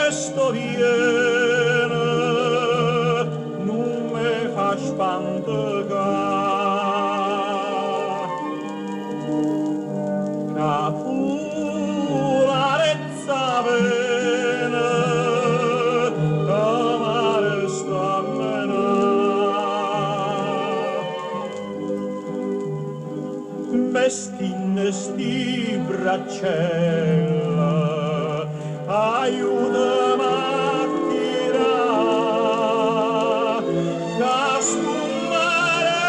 presto viene, non me fa spantegar. Capularezza bene, amare stammenar. Mestine sti braccella, aiutami a tirare, cascumare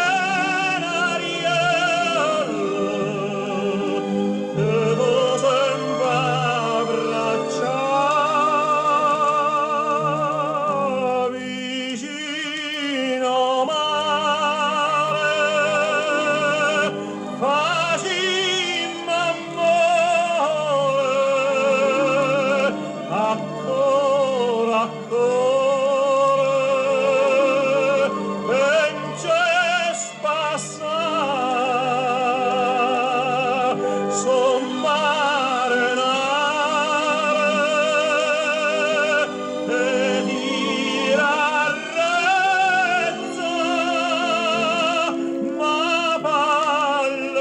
n'ariella, te lo sembra abbracciare vicino mare, facimmo amore, ancora, vence spassar, son marinare, e tirar rezza, ma ballerezza,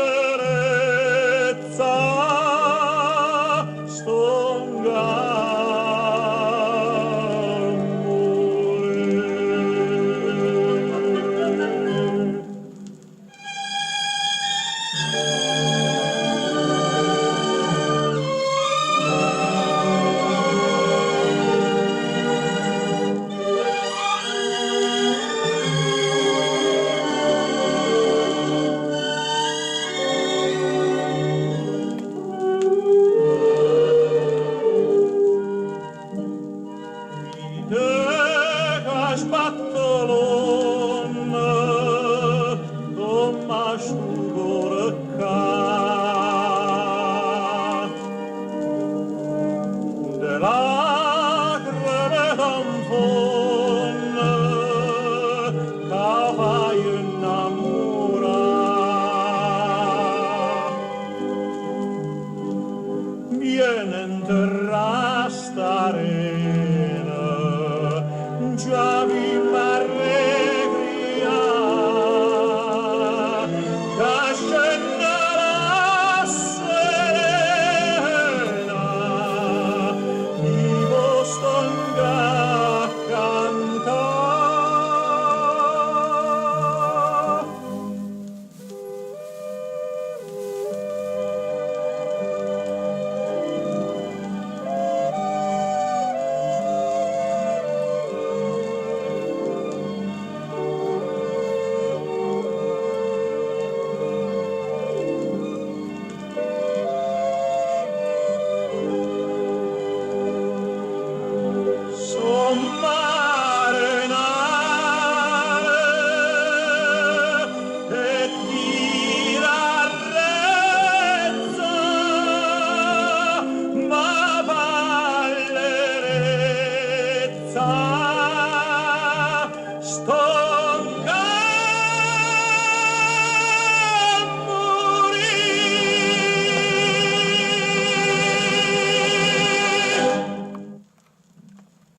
Spatolone, Tomma Stugorca, de lacrime d'amfonne, ca fai innamorar. Viene in terra stare